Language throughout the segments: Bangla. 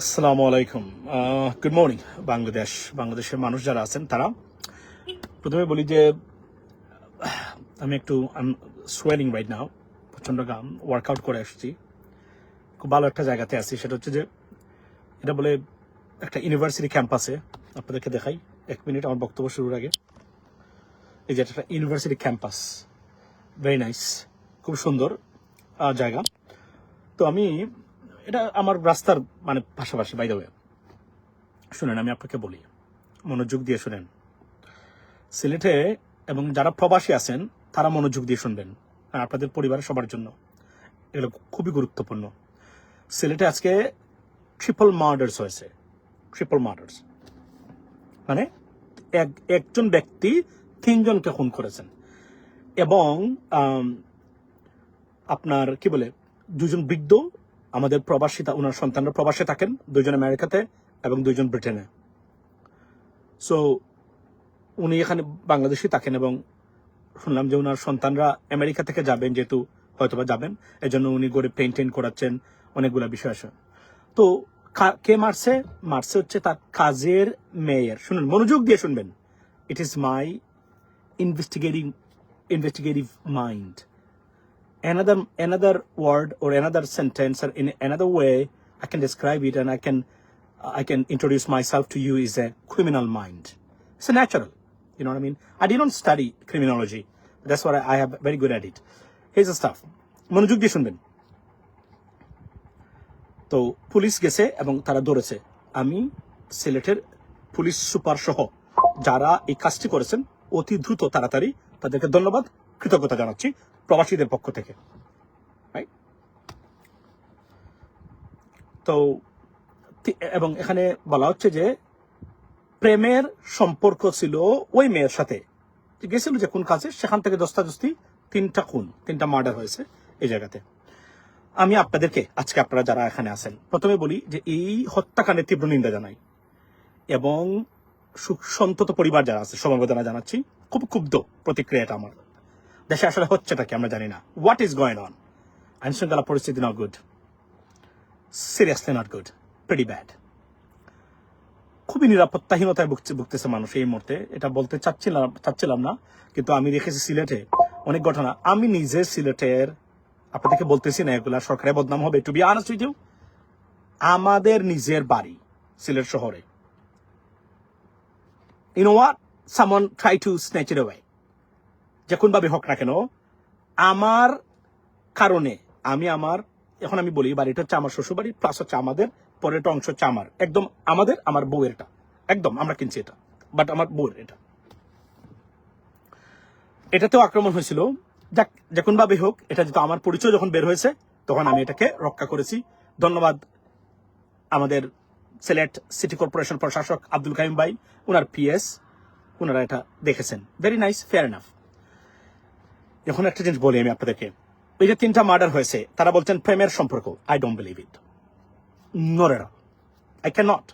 আসসালামু আলাইকুম। গুড মর্নিং বাংলাদেশের মানুষ যারা আছেন তারা। প্রথমে বলি যে আমি একটু সোয়েলিং রাইট নাও, প্রচণ্ড ওয়ার্কআউট করে আসছি, খুব ভালো একটা জায়গাতে আছি। সেটা হচ্ছে যে এটা বলে একটা ইউনিভার্সিটি ক্যাম্পাসে, আপনাদেরকে দেখাই 1 মিনিট আমার বক্তব্য শুরুর আগে। এই যে একটা ইউনিভার্সিটি ক্যাম্পাস, ভেরি নাইস, খুব সুন্দর জায়গা। তো আমি এটা আমার রাস্তার মানে পাশাপাশি, বাই দ্য ওয়ে। শুনেন, আমি আপনাকে বলি, মনোযোগ দিয়ে শুনেন। সিলেটে এবং যারা প্রবাসী আছেন তারা মনোযোগ দিয়ে শুনবেন, আর আপনাদের পরিবারের সবার জন্য এগুলো খুবই গুরুত্বপূর্ণ। সিলেটে আজকে ট্রিপল মার্ডার্স হয়েছে। ট্রিপল মার্ডার্স মানে একজন ব্যক্তি 3জনকে খুন করেছেন, এবং আপনার কি বলে 2জন বৃদ্ধ আমাদের প্রবাসী, ওনার সন্তানরা প্রবাসে থাকেন, 2জন আমেরিকাতে এবং 2জন ব্রিটেনে। সো উনি এখানে বাংলাদেশে থাকেন, এবং শুনলাম যে ওনার সন্তানরা আমেরিকা থেকে যাবেন, যেহেতু হয়তোবা যাবেন, এজন্য উনি গড়ে পেইন্টেন করাচ্ছেন, অনেকগুলা বিষয় আছে। তো কে মারছে? মারছে হচ্ছে তার কাজের মেয়ের। শুনুন, মনোযোগ দিয়ে শুনবেন। It is my investigative mind. Another word or another sentence or in another way I can describe it, and I can introduce myself to you, is a criminal mind. It's a natural, you know what I mean? I didn't study criminology, but that's what I have very good at it. Here's the stuff. মনোযোগ দিয়ে শুনবেন। তো পুলিশ গেছে এবং তারা ধরেছে। আমি সিলেটের পুলিশ সুপার সহ যারা এই কাজটি করেছেন অতি দ্রুত তাড়াতাড়ি তাদেরকে ধন্যবাদ, কৃতজ্ঞতা জানাচ্ছি প্রবাসীদের পক্ষ থেকে। তো এবং এখানে বলা হচ্ছে যে প্রেমের সম্পর্ক ছিল ওই মেয়ের সাথে, গেছিল যে কোন কাজে, সেখান থেকে দস্তাদস্তি 3টা মার্ডার হয়েছে এই জায়গাতে। আমি আপনাদেরকে আজকে, আপনারা যারা এখানে আছেন, প্রথমে বলি যে এই হত্যাকাণ্ডের তীব্র নিন্দা জানাই, এবং সন্তত পরিবার যারা আছে সমবেদনা জানাচ্ছি। খুব ক্ষুব্ধ প্রতিক্রিয়াটা আমার। দেশে আসলে হচ্ছেটা কি আমরা জানি না। What is going on? আইন শৃঙ্খলা পরিস্থিতি not good, seriously not good, pretty bad. খুবই নিরাপত্তাহীনতায় ভুগতেছে মানুষ এই মুহূর্তে। এটা বলতে চাচ্ছিলাম না, কিন্তু আমি দেখেছি সিলেটে অনেক ঘটনা। আমি নিজে সিলেটের, আপনাদেরকে বলতেছি না এগুলা সরকারের বদনাম হবে, to be honest with you, আমাদের নিজের বাড়ি সিলেট শহরে, you know what, someone try to snatch it away, যে কোনভাবে হোক না কেন, আমার কারণে এখন আমি বলি বাড়িটা হচ্ছে আমার শ্বশুর বাড়ি, প্লাস হচ্ছে আমাদের পরেরটা অংশ হচ্ছে আমার, একদম আমার বউয়েরটা, একদম আমরা কিনছি এটা, বাট আমার বউয়ের এটাতেও আক্রমণ হয়েছিল। যাক, যে কোনভাবে হোক, এটা যেহেতু আমার পরিচয় যখন বের হয়েছে, তখন আমি এটাকে রক্ষা করেছি। ধন্যবাদ আমাদের সিলেট সিটি কর্পোরেশন প্রশাসক আব্দুল কাইম ভাই, ওনার পিএস, ওনারা এটা দেখেছেন। Very nice, fair enough. এখন একটা জিনিস বলি আমি আপনাদেরকে, এই যে 3টা মার্ডার হয়েছে, তারা বলছেন প্রেমের সম্পর্ক। I don't believe it, not at all, I can not.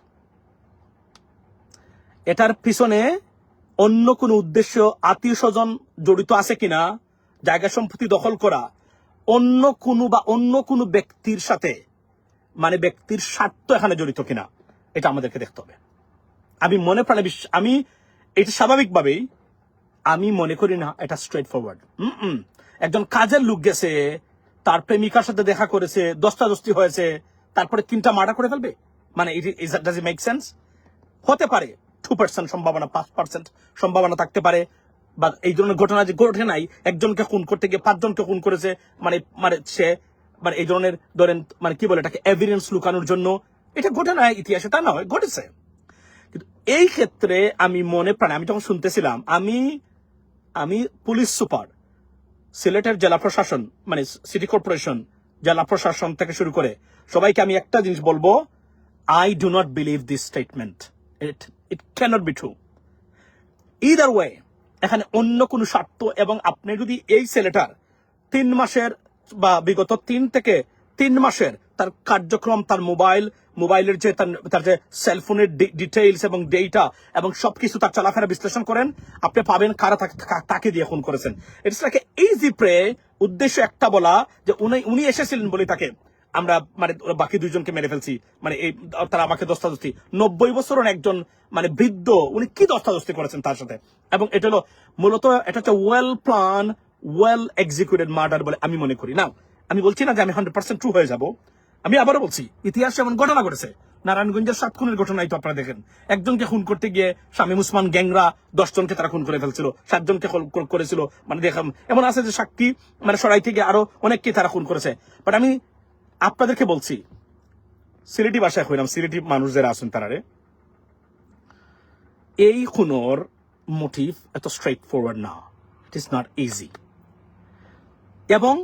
এটার পিছনে অন্য কোনো উদ্দেশ্য, আত্মীয় স্বজন জড়িত আছে কিনা, জায়গা সম্পত্তি দখল করা, অন্য কোনো ব্যক্তির সাথে, মানে ব্যক্তির স্বার্থ এখানে জড়িত কিনা, এটা আমাদেরকে দেখতে হবে। আমি মনে প্রাণে আমি এটা স্বাভাবিকভাবেই আমি মনে করি না এটা স্ট্রেট ফরওয়ার্ড। একজন কাজের লোক গেছে, তার প্রেমিকার সাথে দেখা করেছে, দস্তাদস্তি হয়েছে, তারপরে 3টা মার্ডার করে ফেলবে, মানে ডাজ ইট মেক সেন্স? হতে পারে 2% সম্ভাবনা, 5% সম্ভাবনা থাকতে পারে, বা এই ধরনের ঘটনা যে ঘটে নাই, একজনকে খুন করতে গিয়ে 5জনকে খুন করেছে, সে এই ধরনের, ধরেন কি বলে এটাকে, এভিডেন্স লুকানোর জন্য। এটা ঘটে নাই ইতিহাসে, তা নয়, ঘটেছে। কিন্তু এই ক্ষেত্রে আমি মনে প্রাণে, আমি যখন শুনতেছিলাম, আমি পুলিশ সুপার, সিলেটের জেলা প্রশাসন, সিটি কর্পোরেশন, জেলা প্রশাসন থেকে শুরু করে সবাইকে আমি একটা জিনিস বলবো, I do not believe this statement. It cannot be true either way. এখানে অন্য কোনো স্বার্থ, এবং আপনি যদি এই ছেলেটার 3 মাসের বা বিগত 3 থেকে 3 মাসের তার কার্যক্রম, তার মোবাইলের যে তার যে সেলফোনের ডিটেইলস এবং ডেটা এবং সবকিছু তার চলাফেরা বিশ্লেষণ করেন, আপনি পাবেন কারা তাকে দিয়ে খুন করেছেন। It's like easy prey. উদ্দেশ্য একটা বলা যে উনি এসেছিলেন বলে তাকে আমরা মানে বাকি দুইজনকে মেরে ফেলছি, মানে এই তারা আমাকে দস্তাদস্তি, 90 বছরের একজন মানে বৃদ্ধ, উনি কি দস্তাদস্তি করেছেন তার সাথে। এবং এটা হলো মূলত এটা হচ্ছে well plan, well executed murder বলে আমি মনে করি। না, আমি বলছি না যে আমি 100% ট্রু হয়ে যাব, আমি আবারও বলছি ইতিহাসে এমন ঘটনা ঘটেছে। নারায়ণগঞ্জের 7 খুনের ঘটনাই তো আপনারা দেখেন, একজনকে খুন করতে গিয়ে শামীম উসমান গ্যাংরা 10 জনকে তারা খুন করে ফেলছিল, 7 জনকে করেছিল, মানে দেখাম এমন আছে যে সাক্ষী মানে সরাই থেকে আরো অনেককে তারা খুন করেছে। বাট আমি আপনাদেরকে বলছি, সিলেটি ভাষায় কইলাম, সিলেটি মানুষ যারা আছেন তারারে, এই খুনোর মোটিভ এত স্ট্রেট ফরওয়ার্ড না, ইট ইজ নট ইজি। এবং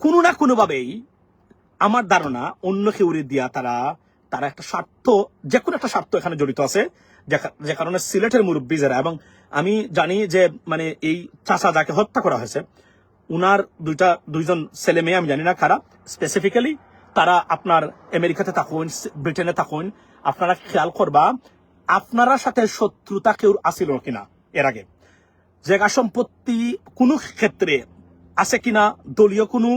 কোনো না কোনোভাবেই আমার ধারণা অন্য কেউ দিয়া তারা একটা স্বার্থ, যে কোনো একটা স্বার্থ এখানে জড়িত আছে, যে কারণে সিলেটের মুরব্বী যারা, এবং আমি জানি যে মানে এই চাচা যাকে হত্যা করা হয়েছে উনার দুইজন ছেলে মেয়ে, আমি জানি না কারা স্পেসিফিক্যালি, তারা আপনার আমেরিকাতে থাকুন, ব্রিটেনে থাকুন, আপনারা খেয়াল করবা আপনারা সাথে শত্রুতা কেউ আসিল কিনা এর আগে, জায়গা সম্পত্তি কোনো ক্ষেত্রে আছে কিনা, দলীয় কোনো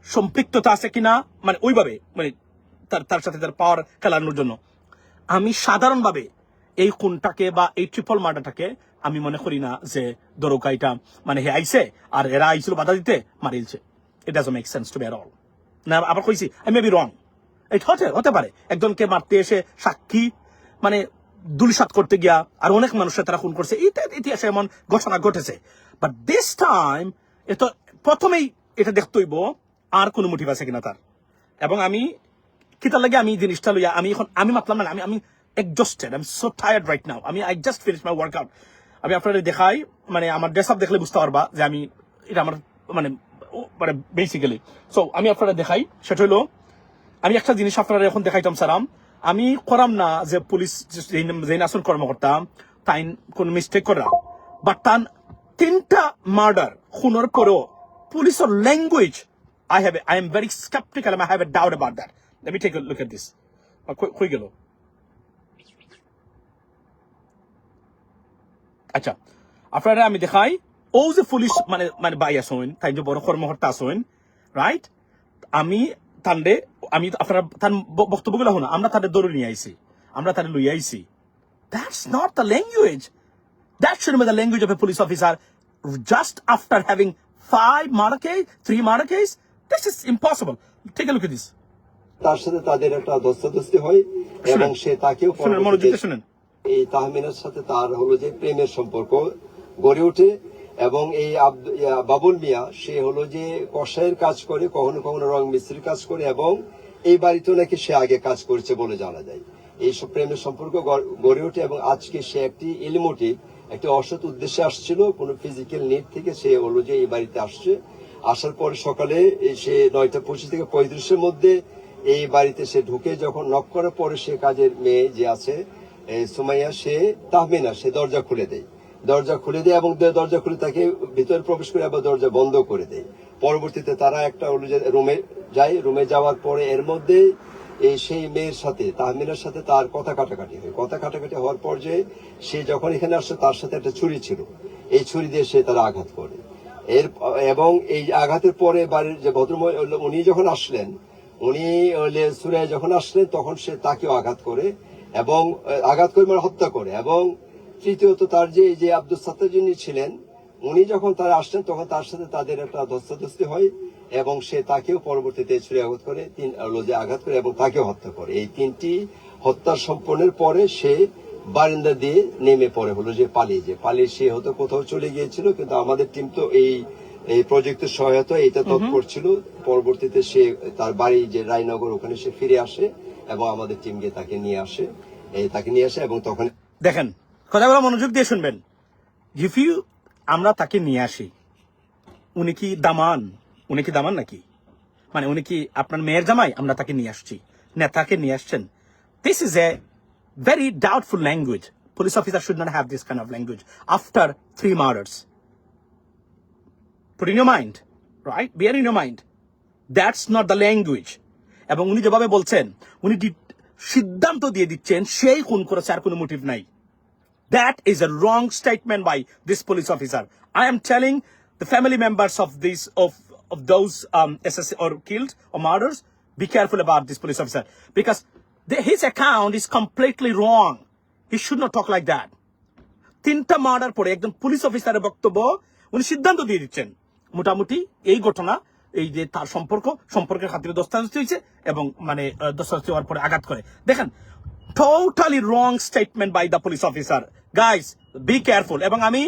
সম্পৃক্ততা আছে কিনা, মানে ওইভাবে মানে তার সাথে তার পাওয়ার খেলানোর জন্য। আমি সাধারণভাবে এই খুনটাকে বা এই ট্রিপল মার্ডারটাকে আমি মনে করি না যে দরকাইটা মানে হে আইছে আর এরা আইছিল বাধা দিতে মারিলছে। It doesn't make sense to me at all. না আবার কইছি আই মে বি রং, এটা হতে পারে একজনকে মারতে এসে সাক্ষী মানে দুলিশাত করতে গিয়া আর অনেক মানুষের তারা খুন করছে, ইতিহাসে এমন ঘটনা ঘটেছে। বাট দিস টাইম এটা প্রথমেই এটা দেখতে হইব আর কোনো মোটিভ আছে কিনা তার। এবং আমি কিতার লাগে আমি জিনিসটা লইয়া আমি মাতলাম না, আমি exhausted, I am so tired right now. I just finish my workout. আমি আপনাদের দেখাই, মানে আমার ড্রেস আপ দেখলে বুঝতে পারবা যে আমি এটা আমার মানে মানে বেসিক্যালি। সো আমি আপনাদের দেখাই, সেটা হলো আমি একটা জিনিস আপনারা এখন দেখাইতাম সারাম, আমি করাম না যে পুলিশ যে আসন কর্মকর্তা তাই কোন মিস্টেক করা, বাট তার 3টা মার্ডার খুনের পরেও পুলিশের language I am very skeptical and I have a doubt about that. Let me take a look at this. কই গেল? আচ্ছা, আপনারা আমি দেখাই ও যে পুলিশ মানে বাই আসেন, তাই যে বড় কর্মকর্তা আসেন, রাইট? আমি আপনারা তার বক্তব্যগুলো হলো আমরা তাদের দৌড়ে নিয়ে আইছি, আমরা তাদের লইয়া আইছি। That's not the language. That shouldn't be the language of a police officer just after having 5 murder case, 3 murder case. This is impossible. Take a look at this. তার সাথে তাদের একটা ধস্তাধস্তি হয় এবং সে তাকেও শুনেন, এই তাহমিনার সাথে তার হলো যে প্রেমের সম্পর্ক গড়ে ওঠে। এবং এই বাবুল মিয়া সে হলো যে কসাইয়ের কাজ করে, কখনো কখনো রং মিস্ত্রির কাজ করে, এবং এই বাড়িতে নাকি সে আগে কাজ করেছে বলে জানা যায়। এইসব প্রেমের সম্পর্ক গড়ে ওঠে এবং আজকে সে একটি ইলমোটিভ, একটি অসৎ উদ্দেশ্যে আসছিল, কোনো ফিজিক্যাল নিড থেকে সে হলো যে এই বাড়িতে আসছে। আসার পরে সকালে সে 9:25 থেকে 35-এর মধ্যে এই বাড়িতে সে ঢুকে, যখন নক করার পরে সে কাজের মেয়ে যে আছে সুমাইয়া, সে তাহমিনা, সে দরজা খুলে দেয় এবং দরজা খুলে তাকে ভিতরে প্রবেশ করে আবার দরজা বন্ধ করে দেয়। পরবর্তীতে তারা একটা রুমে যায়, রুমে যাওয়ার পরে এর মধ্যে সেই মেয়ের সাথে তাহমিনার সাথে তার কথা কাটাকাটি হয়। কথা কাটাকাটি হওয়ার পর যে সে যখন এখানে আসছে তার সাথে একটা ছুরি ছিল, এই ছুরি দিয়ে সে তারা আঘাত করে। এবং এই আঘাতের পরে বাড়ির যে ভদ্রমহিলা উনি যখন আসলেন, উনি সুরায় যখন আসলেন তখন সে তাকেও আঘাত করে এবং মানে হত্যা করে। এবং তৃতীয়ত তার যে আব্দুল সাত্তার যিনি ছিলেন, উনি যখন তারা আসলেন তখন তার সাথে তাদের একটা ধস্তাধস্তি হয় এবং সে তাকেও পরবর্তীতে ছুরি আঘাত করে, আঘাত করে এবং তাকেও হত্যা করে। এই 3টি হত্যা সম্পন্নের পরে সে বারান্দা দিয়ে নেমে পড়ে, হলো যে পালিয়ে সে হয়তো কোথাও চলে গিয়েছিল, কিন্তু আমাদের টিম তো এই প্রজেক্টের সহায়তা এটা তৎপর ছিল। পরবর্তীতে সে তার বাড়ি যে রায়নগর, ওখানে সে ফিরে আসে এবং আমাদের টিম গিয়ে তাকে নিয়ে আসে এবং তখন দেখেন কথাগুলো মনোযোগ দিয়ে শুনবেন। আমরা তাকে নিয়ে আসি, উনি কি দামান নাকি? মানে উনি কি আপনার মেয়ের জামাই? আমরা তাকে নিয়ে আসছি, নেতাকে নিয়ে আসছেন। This is a very doubtful language. Police officer should not have this kind of language after 3 murders. Put in your mind, right? Bear in your mind. That's not the language. এবং উনি যেভাবে বলছেন, উনি সিদ্ধান্ত দিয়ে দিচ্ছেন সেই খুন করেছে, আর কোনো মোটিভ নাই। That is a wrong statement by this police officer. I am telling the family members of those SSC or killed or murders, be careful about this police officer because his account is completely wrong. He should not talk like that. 3টা মার্ডার পরে একজন পুলিশ অফিসারের বক্তব্য উনি সিদ্ধান্ত দিয়ে দিচ্ছেন মোটামুটি এই ঘটনা এই যে তার সম্পর্কের খাতিরে দস্তাবেজ হয়েছে এবং মানে দস্তাবেজ হওয়ার পরে আঘাত করে দেখেন totally wrong statement by the police officer guys be careful এবং আমি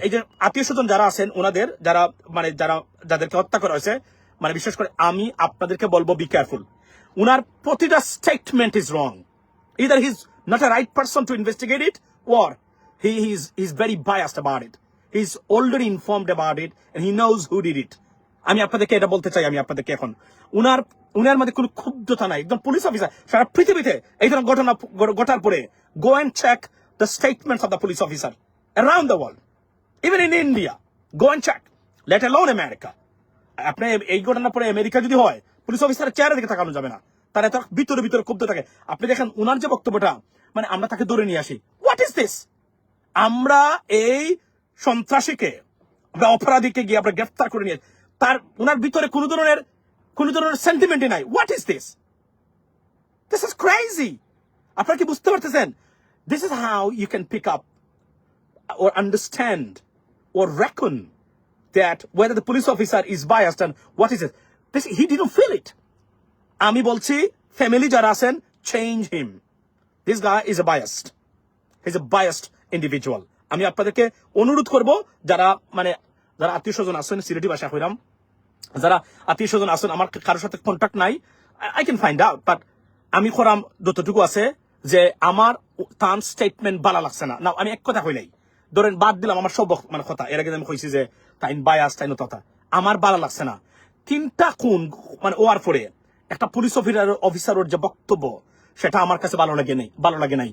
এই যে আত্মীয় স্বজন যারা আছেন ওনাদের যাদেরকে হত্যা করা হয়েছে মানে বিশেষ করে আমি আপনাদেরকে বলবো বি কেয়ারফুল উনার প্রতিটা statement is wrong either he's not a right person to investigate it or he's very biased about it. He's already informed about it and he knows who did it. আমি আপনাদেরকে এটা বলতে চাই আমি আপনাদেরকে এখন উনার মধ্যে কোনো ক্ষুব্ধতা নাই একদম পুলিশ অফিসার সারা পৃথিবীতে এই ধরনের ঘটনা ঘটার পরে go and check the statements of the police officer around the world even in India go and check let alone America আপনি এই ঘটনার পরে আমেরিকা যদি হয় পুলিশ অফিসারের চেহারা দিকে তাকানো যাবে না তার এত ভিতরে ক্ষুব্ধ থাকে আপনি দেখেন উনার যে বক্তব্যটা মানে আমরা তাকে ধরে নিয়ে আসি হোয়াট ইজ দিস আমরা এই সন্ত্রাসীকে আমরা অপরাধীকে গিয়ে আমরা গ্রেফতার করে নিয়ে উনার ভিতরে কোন ধরনের সেন্টিমেন্টই নাই what is this is crazy আপনারা কি বুঝতে পারতেছেন this is how you can pick up or understand or reckon that whether the police officer is biased and what is it he didn't feel it আমি বলছি ফ্যামিলি যারা আছেন change him this guy is he's a biased individual আমি আপনাদেরকে অনুরোধ করব যারা আত্মীয় স্বজন আছেন সিলেটি ভাষা কইরাম যারা আত্মীয় স্বজন আছেন আমার কারোর সাথে কন্টাক্ট নাই I can find out but আমি খরাম যতটুকু আছে যে আমার তার স্টেটমেন্ট ভালো লাগছে না আমি এক কথা কইলাই ধরেন বাদ দিলাম আমার সব কথা এর আগে আমি কইছি যে তাইন বায়াস তাইন কথা আমার ভালো লাগছে না 3টা খুন ওয়ার পরে একটা পুলিশ অফিসারের যে বক্তব্য সেটা আমার কাছে ভালো লাগে নাই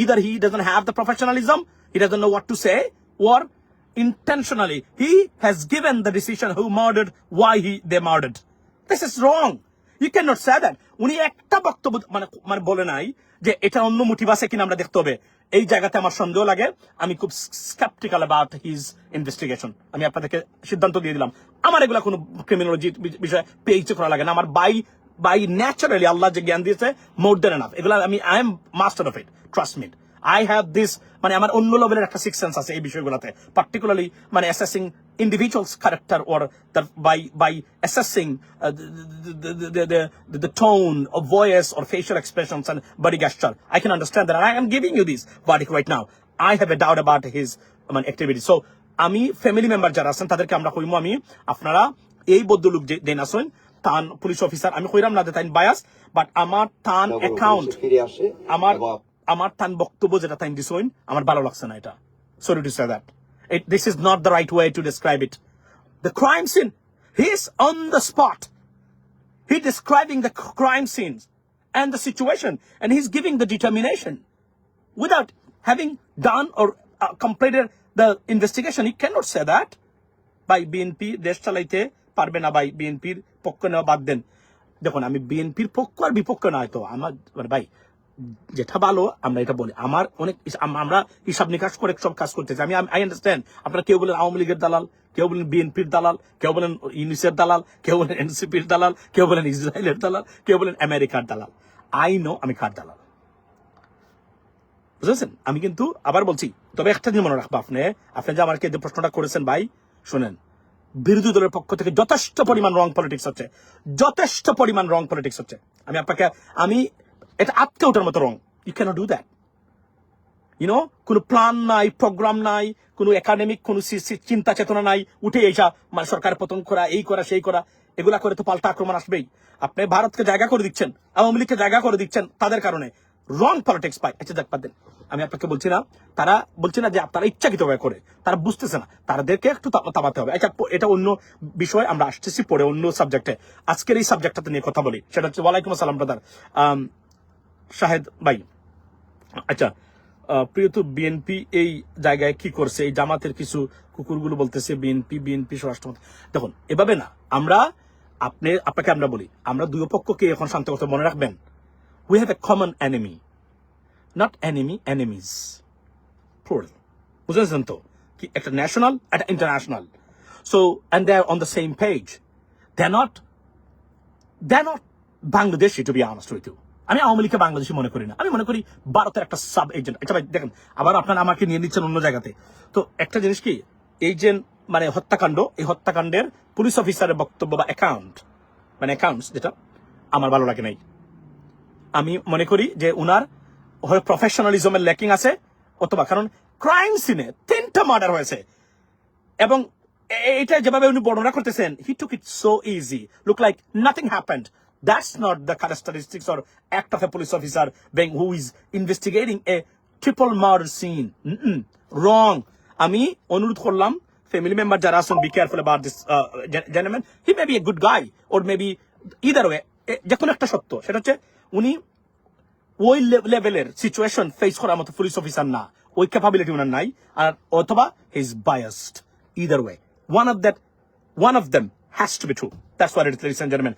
either he doesn't have the professionalism he doesn't know what to say or intentionally he has given the decision who murdered why they murdered this is wrong you cannot say that উনি একটা বক্তব্য বলে নাই যে এটা অন্য মোটিভ আছে কিনা আমরা দেখতে হবে এই জায়গাতে আমার সন্দেহ লাগে আমি খুব স্কেপটিক্যাল অ্যাবাউট হিজ ইনভেস্টিগেশন আমি আপনাদেরকে সিদ্ধান্ত দিয়ে দিলাম আমার এগুলা কোনো ক্রিমিনোলজি বিষয়ে পেইচ করা লাগে না আমার by naturally Allah যে জ্ঞান দিয়েছে more than enough এগুলা I am master of it trust me I have this আমার অন্য লেভেলের একটা সিক্স সেন্স আছে এই বিষয়গুলোতে particularly assessing individuals character or by assessing the tone of voice or facial expressions and body gesture I can understand that and I am giving you this verdict right now I have a doubt about his activity so আমি ফ্যামিলি মেম্বার যারা আছেন তাদেরকে আমরা কইমু আমি আপনারা এই বদলুক যে দেন আসেন তান পুলিশ অফিসার আমি কইরাম না যে তাইন বায়াস বাট আমার তান অ্যাকাউন্ট আমার তান বক্তব্য যেটা তাইন দিছইন আমার ভালো লাগছে না এটা sorry to say that this is not the right way to describe it the crime scene he is on the spot he describing the crime scenes and the situation and he's giving the determination without having done or completed the investigation he cannot say that by BNP দেশ চালাইতে পারবে না ভাই বিএনপির পক্ষ নেওয়া বাদ দেন দেখুন আমি বিএনপির পক্ষ আর বিপক্ষ নয় তো আমার ভাই যেটা ভালো আমরা এটা বলি আমার অনেক আমরা হিসাব নিকাশ করে সব কাজ করতেছি আমি আই আন্ডারস্ট্যান্ড আপনারা কেউ বলেন আওয়ামী লীগের দালাল কেউ বলেন বিএনপির দালাল কেউ বলেন ইউনিসের দালাল কেউ বলেন এনসিপির দালাল কেউ বলেন ইসরায়েলের দালাল কেউ বলেন আমেরিকার দালাল আই নো আমি কার দালাল বুঝেছেন আমি কিন্তু আবার বলছি তবে একটা দিন মনে রাখবো আপনি যে আমাকে যে প্রশ্নটা করেছেন ভাই শুনেন বিরোধী দলের পক্ষ থেকে যথেষ্ট পরিমাণ রং পলিটিক্স হচ্ছে আমি আপনাকে এটা আটকে ওঠার মতো wrong you cannot do that কোনো প্ল্যান নাই প্রোগ্রাম নাই কোনো একাডেমিক কোনো চিন্তা চেতনা নাই উঠে এইসা সরকার পতন করা এই করা সেই করা এগুলা করে তো পাল্টা আক্রমণ আসবেই আপনি ভারতকে জায়গা করে দিচ্ছেন আওয়ামী লীগকে জায়গা করে দিচ্ছেন তাদের কারণে রং পলিটিক্স পাই আচ্ছা দেখ দেন আমি আপনাকে বলছি না তারা বলছি না যে আপনারা ইচ্ছাকৃতভাবে করে তারা বুঝতেছে না তাদেরকে একটু তাবাতে হবে আচ্ছা এটা অন্য বিষয় আমরা আসতেছি পরে অন্য সাবজেক্টে আজকের এই সাবজেক্টটাতে নিয়ে কথা বলি সেটা হচ্ছে ওয়ালাইকুম আসসালাম ব্রাদার শাহেদ ভাই আচ্ছা প্রিয় তো বিএনপি এই জায়গায় কি করছে এই জামাতের কিছু কুকুরগুলো বলতেছে বিএনপি স্বরাষ্ট্রমন্ত্রী দেখুন এভাবে না আপনাকে আমরা বলি আমরা দুই পক্ষকে এখন শান্ত করতে মনে রাখবেন we have a common enemy not enemies plural বুঝেছেন তো কি একটা ন্যাশনাল একটা international so and they're on the same page they're not Bangladeshi, to be honest with you. আমি আওয়ামী লীগকে বাংলাদেশি মনে করি না, আমি মনে করি ভারতের একটা সাব এজেন্ট। আচ্ছা ভাই দেখেন, আবার আপনারা আমাকে নিয়ে নিচ্ছেন অন্য জায়গাতে। তো একটা জিনিস কি, এই যে মানে হত্যাকাণ্ড, এই হত্যাকাণ্ডের পুলিশ অফিসারের বক্তব্য বা অ্যাকাউন্টস যেটা আমার ভালো লাগে নাই। আমি মনে করি যে উনার হয় প্রফেশনালিজমের ল্যাকিং আছে, অথবা কারণ ক্রাইম সিনে 3টা মার্ডার হয়েছে এবং এটা যেভাবে উনি বর্ণনা করতেছেন, he took it so easy, look like nothing happened. That's not the characteristics or act of a police officer being who is investigating a triple murder scene. Wrong. আমি অনুরোধ করলাম ফ্যামিলি মেম্বার যারা আছেন, be careful about this gentleman. He may B a good guy or may be either way. যে কোনো একটা সত্য, সেটা হচ্ছে উনি ওই লেভেলের সিচুয়েশন ফেস করার মতো পুলিশ অফিসার না, ওই ক্যাপাবিলিটি ওনার নাই, আর অথবা he is biased. Either way one of them has to be true. That's what it is, ladies and gentlemen.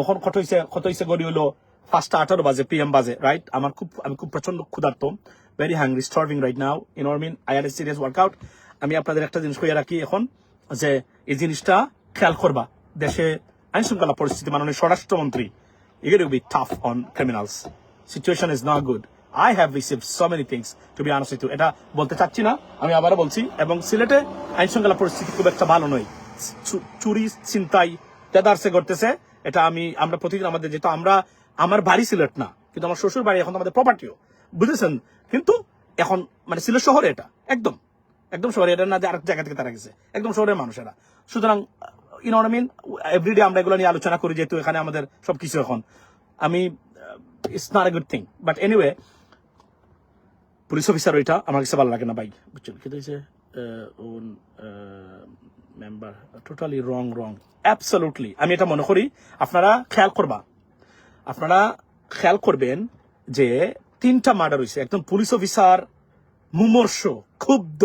ওখন কত হইছে গড়ি হলো 5:18 বাজে PM বাজে, রাইট? আমি খুব প্রচন্ড ক্ষুধার্ত, very hungry, starving right now, you know mean. I had a serious workout. আমি আপনাদের একটা জিনিস কইয়া রাখি এখন, যে এই জিনিসটা খেয়াল করবা, দেশে আইন শৃঙ্খলা পরিস্থিতি, মাননীয় স্বরাষ্ট্রমন্ত্রী, you got to be tough on criminals. Situation is not good. I have received so many things, to be honest with you. এটা বলতে চাচ্ছি না, আমি আবারও বলছি। এবং সিলেটে আইন শৃঙ্খলা পরিস্থিতি খুব একটা ভালো নয়, চুরি ছিনতাই তেদারসে করতেছে। এটা আমরা প্রতিদিন আমাদের, যেহেতু আমার বাড়ি সিলেট না, কিন্তু আমার শ্বশুর বাড়ি এখন আমাদের প্রপার্টিও, বুঝেছেন? কিন্তু এখন মানে সিলেট শহরে, এটা একদম শহরে, এটা না যে আরেক জায়গা থেকে তারা গেছে, একদম শহরের মানুষেরা। সুতরাং you know what I mean, everyday আমরা এগুলো নিয়ে আলোচনা করি, যেহেতু এখানে আমাদের সবকিছু এখন it's not a good thing. But anyway, police officer ওইটা আমার কাছে ভালো লাগে না ভাই, বুঝছেন? কিন্তু মেম্বার টোটালি রং অ্যাবসলিউটলি। আমি এটা মনে করি আপনারা খেয়াল করবেন যে 3টা মার্ডার হয়েছে, একদম পুলিশ অফিসার মুমর্ষ, ক্ষুব্ধ,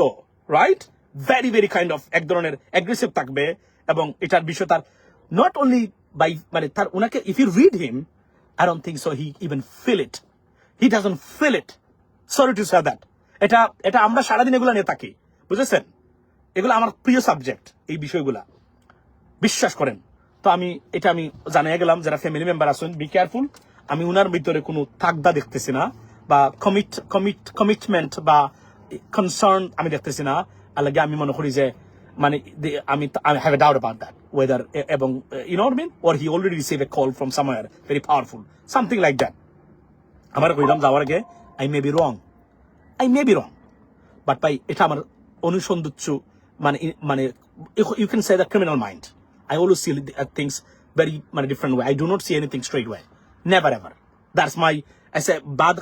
right? Very very kind of এক ধরনের অ্যাগ্রেসিভ থাকবে। এবং এটার বিষয় তার নট অনলি বাই মানে তার ওনাকে, if you read him, I don't think so he even feel it. He doesn't feel it. Sorry to say that. এটা আমরা সারাদিন এগুলা নিয়ে থাকি, বুঝেছেন? এগুলো আমার প্রিয় সাবজেক্ট, এই বিষয়গুলা, বিশ্বাস করেন। তো আমি জানিয়ে গেলাম, যারা ফ্যামিলি মেম্বার আছেন, বি কেয়ারফুল। আমি উনার ভিতরে কোনো তাগদা দেখতেছি না, বা কমিটমেন্ট বা কনসার্ন আমি দেখতেছি না। আলাগে আমি মনে করি যে মানে আমি have a doubt about that, whether এবং you know what I mean, or he already receive a call from somewhere very powerful, something like that. আমার কইলাম যাওয়ার আগে, I may be wrong, but ভাই এটা আমার অনুসন্ধিৎস, মানে you can say the criminal mind. I always see things very different way. I do not see anything straight way. Never ever. That's my, I say, bad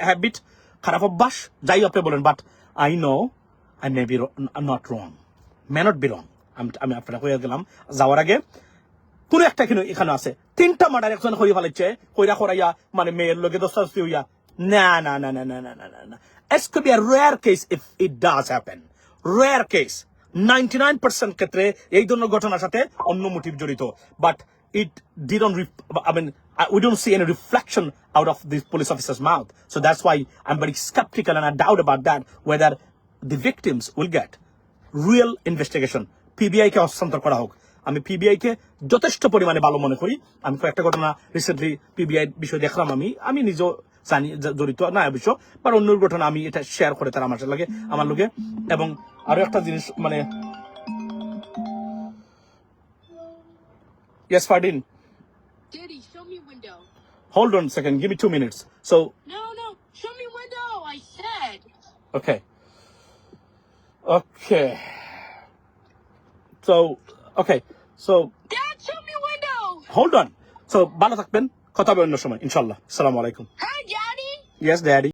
habit, খারাপ অভ্যাস, যাই আপনি বলেন। But I know I may be not wrong. May not be wrong. আমি আপনারা কইয়া গেলাম যাওয়ার আগে, কোন একটা এখানে আছে 3টা মার্ডার একজন হয়ে ফেলেছে, করাইয়া মানে মেয়ের লোকে দোস্তাদস্তি হইয়া, না। It could be a rare case if it does happen. Rare case. 99% ক্ষেত্রে এই ধরনের ঘটনার সাথে অন্য মোটিভ জড়িত, but it didn't we don't see any reflection out of this police officer's mouth. So that's why I'm very skeptical and I doubt about that, whether the victims will get real investigation. PBI কে হস্তান্তর করা হোক। আমি PBI কে যথেষ্ট পরিমাণে ভালো মনে করি। আমি কয়েকটা ঘটনা রিসেন্টলি PBI বিষয় দেখলাম, আমি নিজেও জানি জড়িত না অবশ্য, বা অন্য ঘটনা আমি এটা শেয়ার করে তারা আমার লোকে। এবং আরো একটা জিনিস yes, Fardin. Daddy, show me window. Hold on a second, give me 2 minutes. So No, show me window, I said. Okay. So Dad, show me window. hold on. So ভালো থাকবেন, কথা হবে অন্য সময় ইনশাআল্লাহ। আসসালামু আলাইকুম। Hi, Daddy. Yes, Daddy.